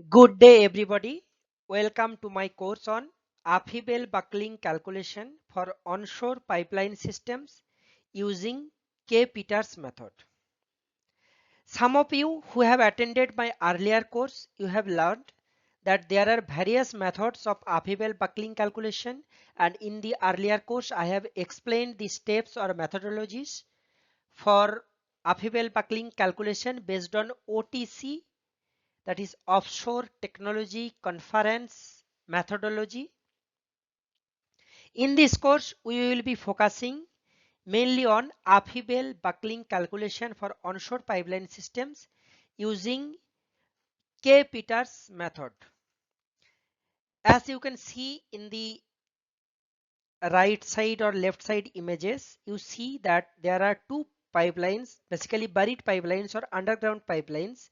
Good day, everybody. Welcome to my course on Upheaval Buckling calculation for onshore pipeline systems using K. Peters method. Some of you who have attended my earlier course, you have learned that there are various methods of upheaval buckling calculation, and in the earlier course I have explained the steps or methodologies for upheaval buckling calculation based on OTC, that is offshore technology conference methodology. In this course we will be focusing mainly on upheaval buckling calculation for onshore pipeline systems using K. Peters method. As you can see in the right side or left side images, you see that there are two pipelines, basically buried pipelines or underground pipelines,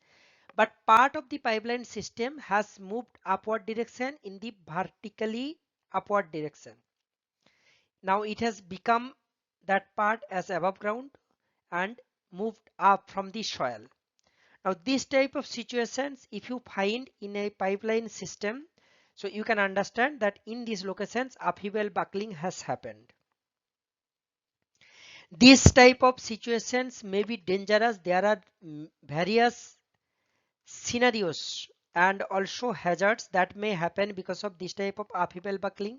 but part of the pipeline system has moved upward direction in the vertically upward direction. Now it has become that part as above ground and moved up from the soil. Now this type of situations if you find in a pipeline system, so you can understand that in these locations upheaval buckling has happened. This type of situations may be dangerous. There are various scenarios and also hazards that may happen because of this type of upheaval buckling,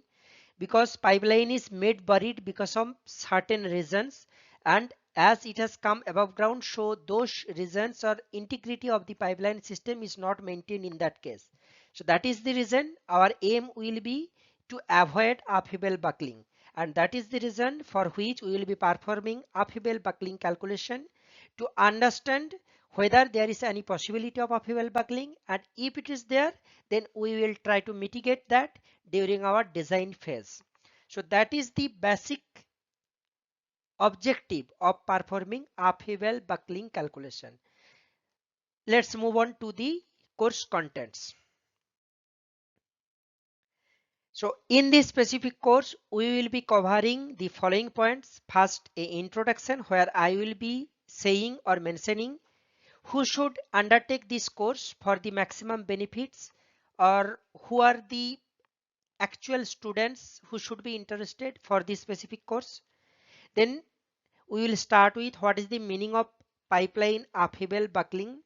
because pipeline is made buried because of certain reasons, and as it has come above ground, so those reasons or integrity of the pipeline system is not maintained in that case. So that is the reason our aim will be to avoid upheaval buckling, and that is the reason for which we will be performing upheaval buckling calculation to understand whether there is any possibility of upheaval buckling, and if it is there, then we will try to mitigate that during our design phase. So that is the basic objective of performing upheaval buckling calculation. Let's move on to the course contents. So in this specific course, we will be covering the following points. First, a introduction where I will be saying or mentioning who should undertake this course for the maximum benefits, or who are the actual students who should be interested for this specific course. Then we will start with what is the meaning of pipeline upheaval buckling.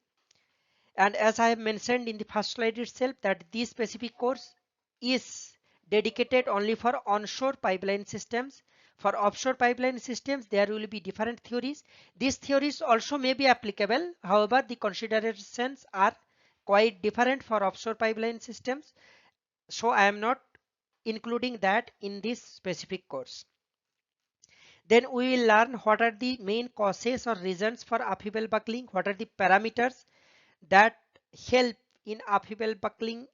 And as I have mentioned in the first slide itself, that this specific course is dedicated only for onshore pipeline systems. For offshore pipeline systems, there will be different theories. These theories also may be applicable. However, the considerations are quite different for offshore pipeline systems. So I am not including that in this specific course. Then we will learn what are the main causes or reasons for upheaval buckling, what are the parameters that help in upheaval buckling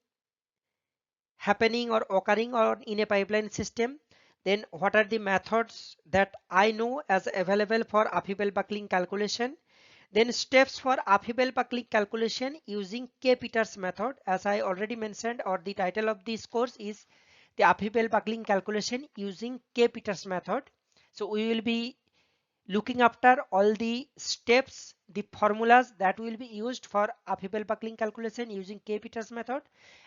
happening or occurring or in a pipeline system. Then what are the methods that I know as available for upheaval buckling calculation. Then steps for upheaval buckling calculation using K. Peters method. As I already mentioned, or the title of this course is the upheaval buckling calculation using K. Peters method. So we will be looking after all the steps, the formulas that will be used for upheaval buckling calculation using K. Peters method.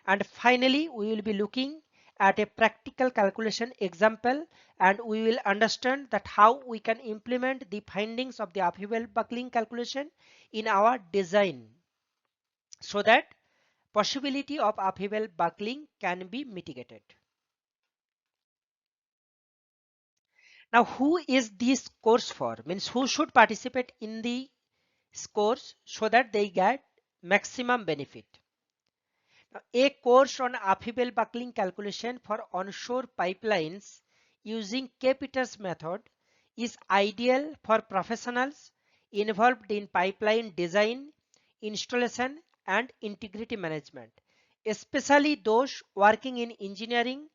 And finally, we will be looking at a practical calculation example, and we will understand that how we can implement the findings of the upheaval buckling calculation in our design so that possibility of upheaval buckling can be mitigated. Now, who is this course for? Means who should participate in the course so that they get maximum benefit. Now, a course on upheaval buckling calculation for onshore pipelines using K. Peters method is ideal for professionals involved in pipeline design, installation, and integrity management, especially those working in engineering,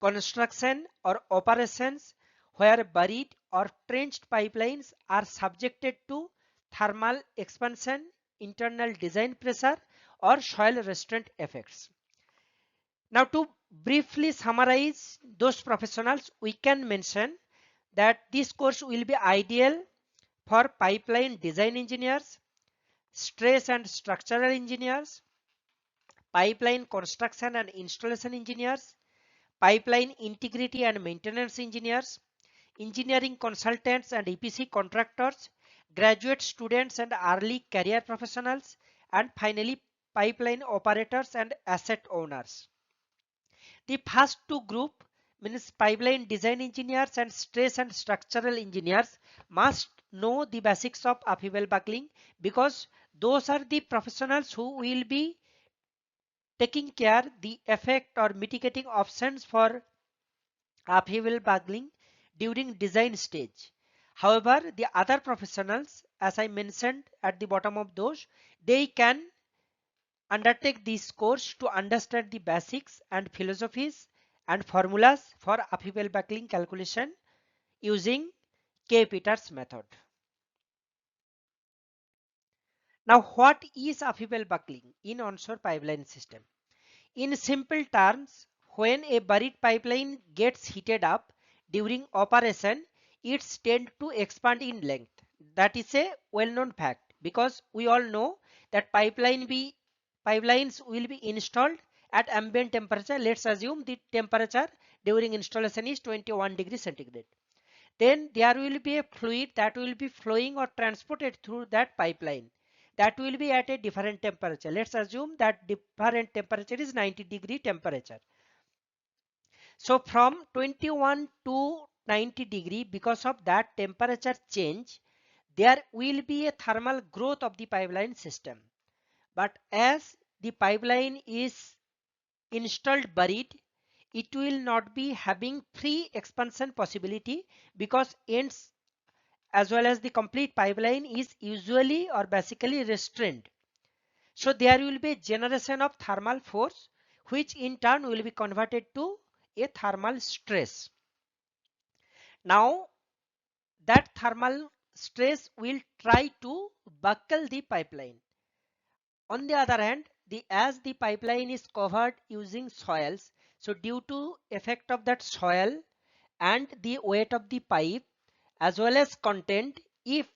construction, or operations where buried or trenched pipelines are subjected to thermal expansion, internal design pressure, or soil restraint effects. Now, to briefly summarize those professionals, we can mention that this course will be ideal for pipeline design engineers, stress and structural engineers, pipeline construction and installation engineers, pipeline integrity and maintenance engineers, engineering consultants and EPC contractors, graduate students and early career professionals, and finally pipeline operators and asset owners. The first two group means pipeline design engineers and stress and structural engineers must know the basics of upheaval buckling, because those are the professionals who will be taking care the effect or mitigating options for upheaval buckling during design stage. However, the other professionals, as I mentioned at the bottom of those, they can undertake this course to understand the basics and philosophies and formulas for upheaval buckling calculation using K. Peters method. Now, what is upheaval buckling in onshore pipeline system? In simple terms, when a buried pipeline gets heated up during operation, it tends to expand in length. That is a well-known fact, because we all know that pipelines will be installed at ambient temperature. Let's assume the temperature during installation is 21 degrees centigrade. Then there will be a fluid that will be flowing or transported through that pipeline, that will be at a different temperature. Let's assume that different temperature is 90-degree temperature. So from 21 to 90-degree, because of that temperature change, there will be a thermal growth of the pipeline system. But as the pipeline is installed buried, it will not be having free expansion possibility, because ends as well as the complete pipeline is usually or basically restrained. So there will be a generation of thermal force, which in turn will be converted to a thermal stress. Now that thermal stress will try to buckle the pipeline. On the other hand, as the pipeline is covered using soils, so due to effect of that soil and the weight of the pipe as well as content, if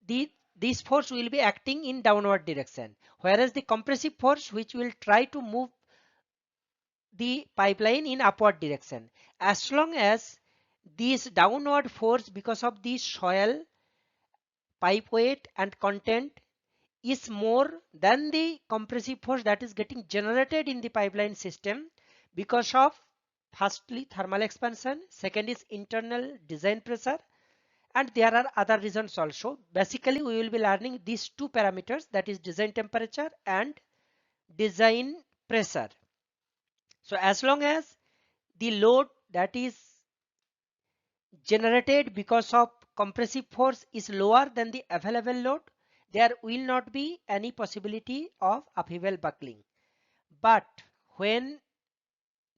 this force will be acting in downward direction, whereas the compressive force which will try to move the pipeline in upward direction. As long as this downward force because of the soil, pipe weight and content is more than the compressive force that is getting generated in the pipeline system, because of firstly thermal expansion, second is internal design pressure, and there are other reasons also. Basically we will be learning these two parameters, that is design temperature and design pressure. So as long as the load that is generated because of compressive force is lower than the available load, there will not be any possibility of upheaval buckling. But when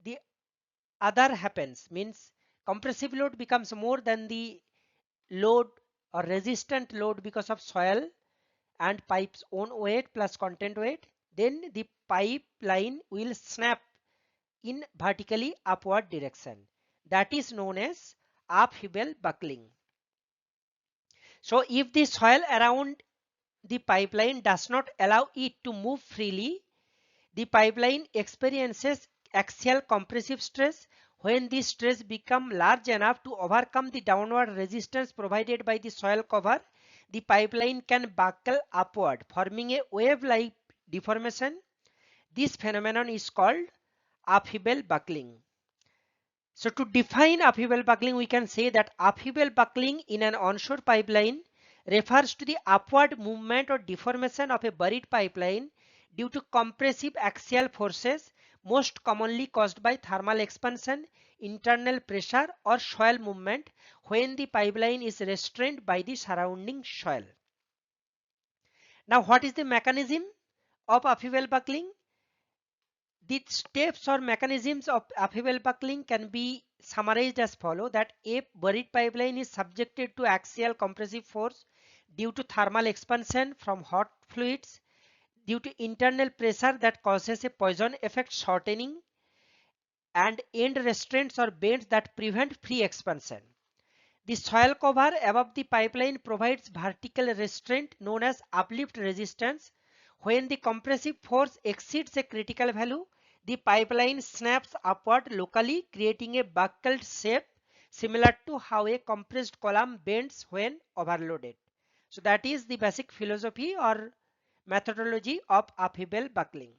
the other happens, means compressive load becomes more than the load or resistant load because of soil and pipe's own weight plus content weight, then the pipeline will snap in vertically upward direction. That is known as upheaval buckling. So if the soil around the pipeline does not allow it to move freely, the pipeline experiences axial compressive stress. When this stress becomes large enough to overcome the downward resistance provided by the soil cover, the pipeline can buckle upward, forming a wave-like deformation. This phenomenon is called upheaval buckling. So to define upheaval buckling, we can say that upheaval buckling in an onshore pipeline refers to the upward movement or deformation of a buried pipeline due to compressive axial forces, most commonly caused by thermal expansion, internal pressure or soil movement, when the pipeline is restrained by the surrounding soil. Now what is the mechanism of upheaval buckling? The steps or mechanisms of upheaval buckling can be summarized as follow: that a buried pipeline is subjected to axial compressive force due to thermal expansion from hot fluids, due to internal pressure that causes a Poisson effect shortening, and end restraints or bends that prevent free expansion. The soil cover above the pipeline provides vertical restraint known as uplift resistance, When the compressive force exceeds a critical value, the pipeline snaps upward locally, creating a buckled shape similar to how a compressed column bends when overloaded. So that is the basic philosophy or methodology of upheaval buckling.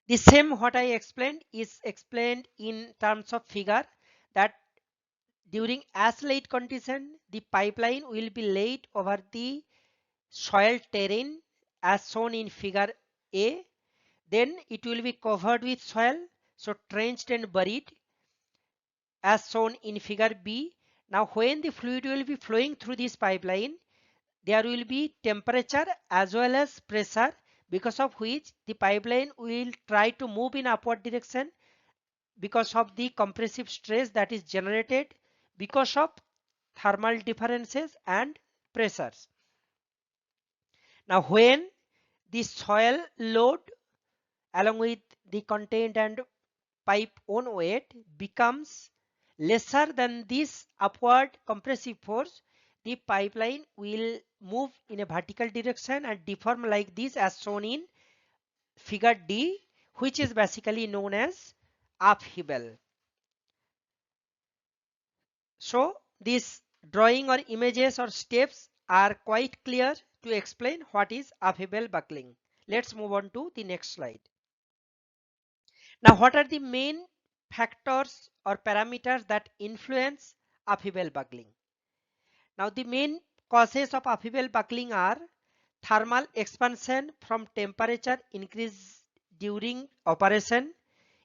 The same what I explained is explained in terms of figure, that during as laid condition, the pipeline will be laid over the soil terrain as shown in figure A. Then it will be covered with soil, so trenched and buried as shown in figure B. Now when the fluid will be flowing through this pipeline, there will be temperature as well as pressure, because of which the pipeline will try to move in upward direction because of the compressive stress that is generated because of thermal differences and pressures. Now when the soil load along with the content and pipe own weight becomes lesser than this upward compressive force, the pipeline will move in a vertical direction and deform like this as shown in figure D, which is basically known as upheaval. So these drawing or images or steps are quite clear to explain what is upheaval buckling. Let's move on to the next slide. Now, what are the main factors or parameters that influence upheaval buckling? Now, the main causes of upheaval buckling are thermal expansion from temperature increase during operation,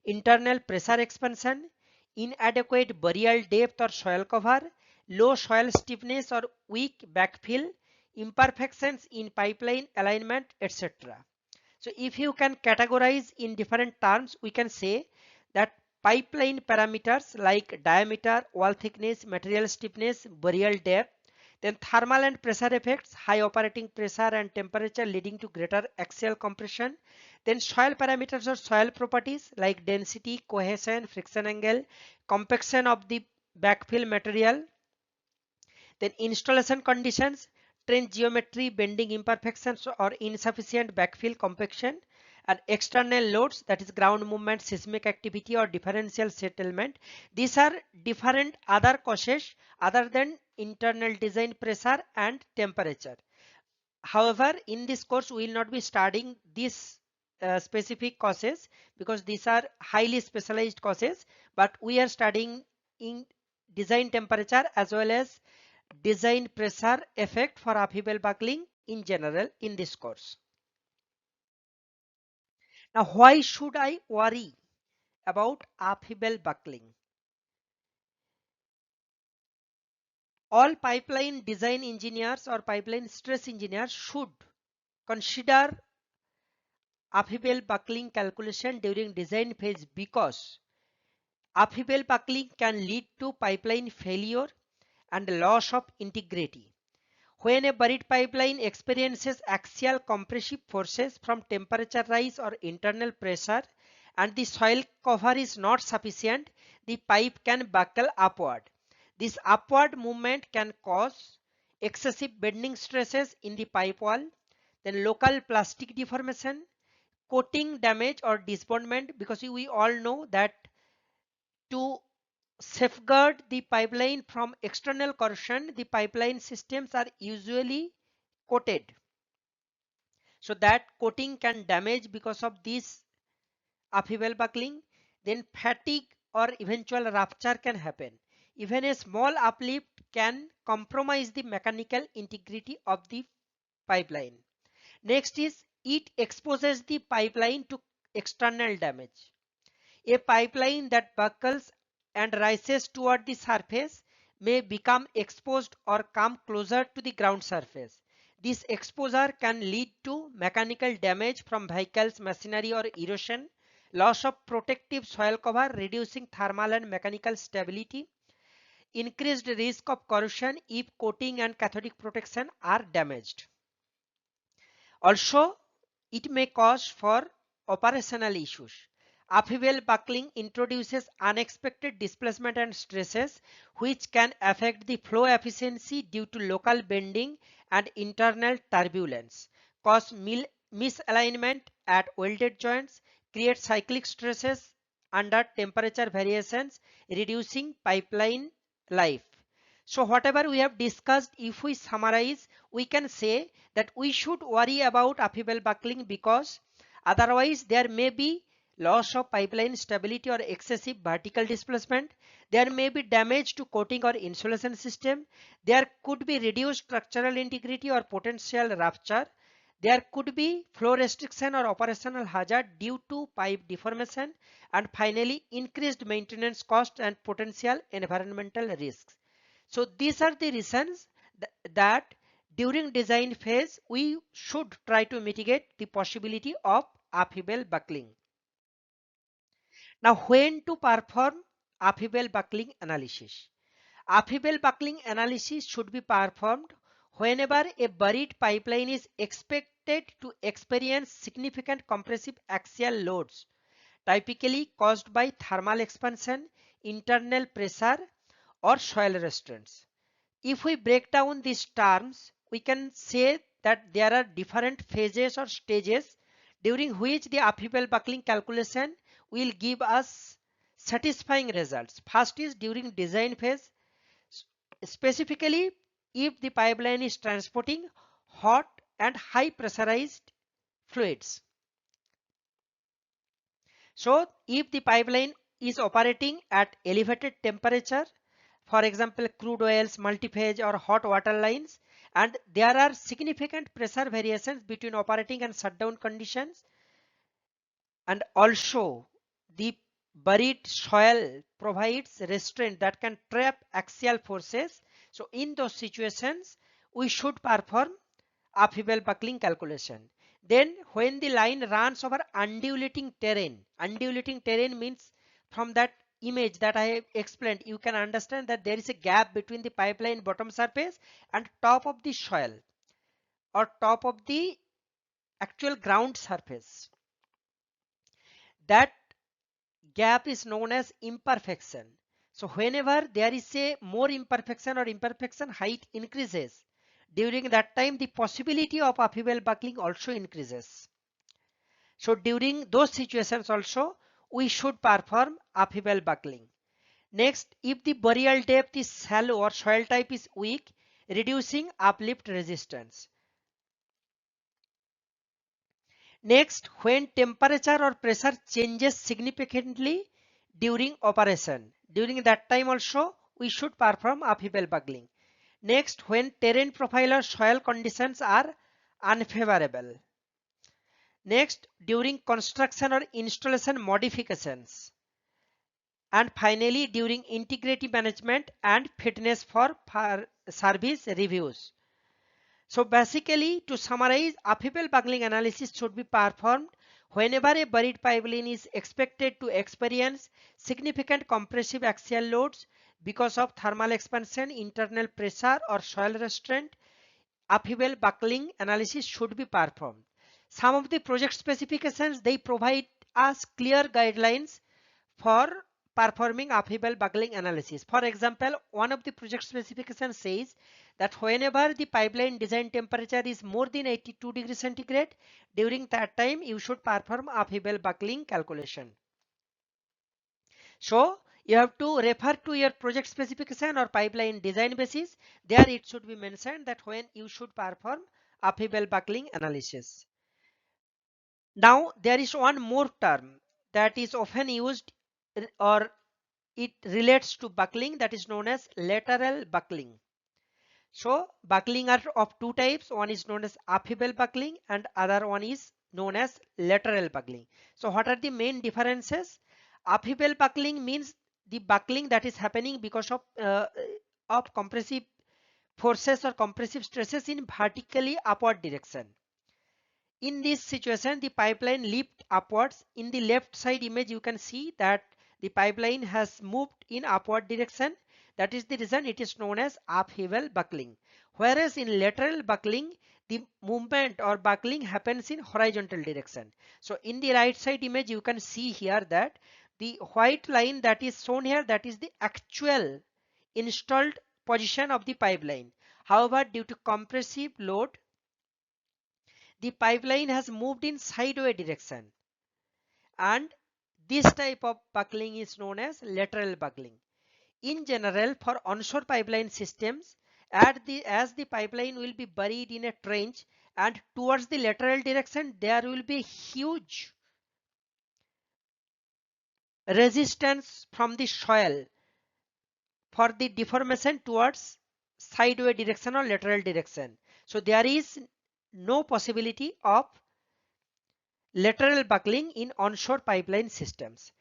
internal pressure expansion, inadequate burial depth or soil cover, low soil stiffness or weak backfill, imperfections in pipeline alignment, etc. So if you can categorize in different terms, we can say that pipeline parameters like diameter, wall thickness, material stiffness, burial depth, then thermal and pressure effects, high operating pressure and temperature leading to greater axial compression, then soil parameters or soil properties like density, cohesion, friction angle, compaction of the backfill material, then installation conditions, trench geometry, bending imperfections or insufficient backfill compaction, and external loads, that is ground movement, seismic activity or differential settlement. These are different other causes other than internal design pressure and temperature. However, in this course we will not be studying these specific causes because these are highly specialized causes, but we are studying in design temperature as well as design pressure effect for upheaval buckling in general in this course. Now, why should I worry about upheaval buckling? All pipeline design engineers or pipeline stress engineers should consider upheaval buckling calculation during design phase, because upheaval buckling can lead to pipeline failure and loss of integrity. When a buried pipeline experiences axial compressive forces from temperature rise or internal pressure and the soil cover is not sufficient, the pipe can buckle upward. This upward movement can cause excessive bending stresses in the pipe wall, then local plastic deformation, coating damage or disbondment, because we all know that to safeguard the pipeline from external corrosion, the pipeline systems are usually coated. So that coating can damage because of this upheaval buckling. Then fatigue or eventual rupture can happen. Even a small uplift can compromise the mechanical integrity of the pipeline. Next is it exposes the pipeline to external damage. A pipeline that buckles and rises toward the surface may become exposed or come closer to the ground surface. This exposure can lead to mechanical damage from vehicles, machinery or erosion, loss of protective soil cover, reducing thermal and mechanical stability, increased risk of corrosion if coating and cathodic protection are damaged. Also, it may cause for operational issues. Upheaval buckling introduces unexpected displacement and stresses which can affect the flow efficiency due to local bending and internal turbulence. cause misalignment at welded joints, create cyclic stresses under temperature variations, reducing pipeline life. So whatever we have discussed, if we summarize, we can say that we should worry about upheaval buckling because otherwise there may be loss of pipeline stability or excessive vertical displacement. There may be damage to coating or insulation system. There could be reduced structural integrity or potential rupture. There could be flow restriction or operational hazard due to pipe deformation, and finally increased maintenance cost and potential environmental risks. So these are the reasons that during design phase we should try to mitigate the possibility of upheaval buckling. Now, when to perform upheaval buckling analysis? Upheaval buckling analysis should be performed whenever a buried pipeline is expected to experience significant compressive axial loads, typically caused by thermal expansion, internal pressure, or soil restraints. If we break down these terms, we can say that there are different phases or stages during which the upheaval buckling calculation will give us satisfying results. First is during design phase, specifically if the pipeline is transporting hot and high pressurized fluids. So if the pipeline is operating at elevated temperature, for example crude oils, multi-phase or hot water lines, and there are significant pressure variations between operating and shutdown conditions, and also the buried soil provides restraint that can trap axial forces. So in those situations we should perform upheaval buckling calculation. Then when the line runs over undulating terrain means from that image that I have explained, you can understand that there is a gap between the pipeline bottom surface and top of the soil or top of the actual ground surface. That gap is known as imperfection. So whenever there is a more imperfection or imperfection height increases, during that time the possibility of upheaval buckling also increases. So during those situations also we should perform upheaval buckling. Next, if the burial depth is shallow or soil type is weak, reducing uplift resistance. Next, when temperature or pressure changes significantly during operation, during that time also we should perform upheaval buckling. Next, when terrain profile or soil conditions are unfavorable. Next, during construction or installation modifications. And finally, during integrity management and fitness for service reviews. So basically, to summarize, upheaval buckling analysis should be performed whenever a buried pipeline is expected to experience significant compressive axial loads because of thermal expansion, internal pressure, or soil restraint. Upheaval buckling analysis should be performed. Some of the project specifications, they provide us clear guidelines for performing upheaval buckling analysis. For example, one of the project specifications says that whenever the pipeline design temperature is more than 82 degrees centigrade, during that time you should perform upheaval buckling calculation. So you have to refer to your project specification or pipeline design basis. There it should be mentioned that when you should perform upheaval buckling analysis. Now there is one more term that is often used or it relates to buckling, that is known as lateral buckling. So buckling are of two types. One is known as upheaval buckling and other one is known as lateral buckling. So what are the main differences? Upheaval buckling means the buckling that is happening because of compressive forces or compressive stresses in vertically upward direction. In this situation, the pipeline leaped upwards. In the left side image, you can see that the pipeline has moved in upward direction. That is the reason it is known as upheaval buckling. Whereas in lateral buckling, the movement or buckling happens in horizontal direction. So in the right side image, you can see here that the white line that is shown here, that is the actual installed position of the pipeline. However, due to compressive load, the pipeline has moved in sideway direction, and this type of buckling is known as lateral buckling. In general, for onshore pipeline systems, as the pipeline will be buried in a trench and towards the lateral direction, there will be huge resistance from the soil for the deformation towards sideway direction or lateral direction. So there is no possibility of lateral buckling in onshore pipeline systems.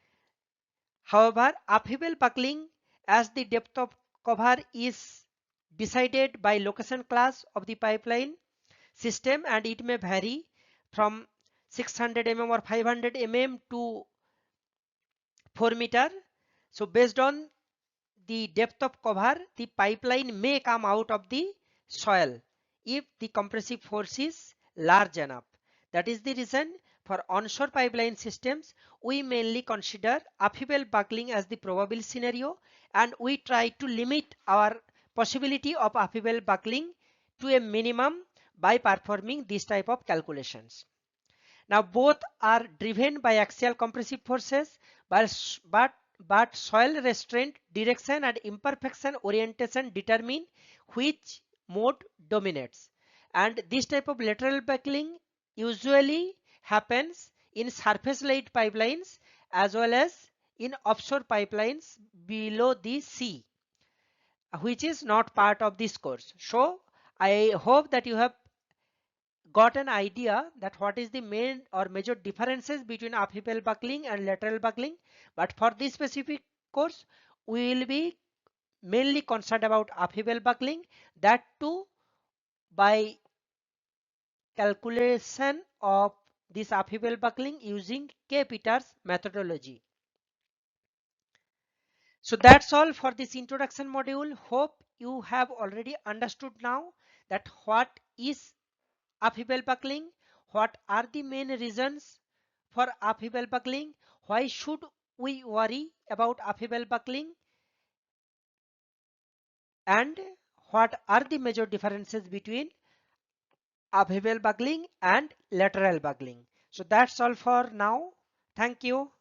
However, upheaval buckling, as the depth of cover is decided by location class of the pipeline system, and it may vary from 600 mm or 500 mm to 4 meter. So based on the depth of cover, the pipeline may come out of the soil if the compressive force is large enough. That is the reason for onshore pipeline systems, we mainly consider upheaval buckling as the probable scenario, and we try to limit our possibility of upheaval buckling to a minimum by performing this type of calculations. Now both are driven by axial compressive forces, but soil restraint, direction and imperfection orientation determine which mode dominates. And this type of lateral buckling usually happens in surface laid pipelines as well as in offshore pipelines below the sea, which is not part of this course. So I hope that you have got an idea that what is the main or major differences between upheaval buckling and lateral buckling. But for this specific course, we will be mainly concerned about upheaval buckling, that too by calculation of this upheaval buckling using K. Peters methodology. So that's all for this introduction module. Hope you have already understood now that what is upheaval buckling, what are the main reasons for upheaval buckling, why should we worry about upheaval buckling, and what are the major differences between upheaval buckling and lateral buckling. So that's all for now. Thank you.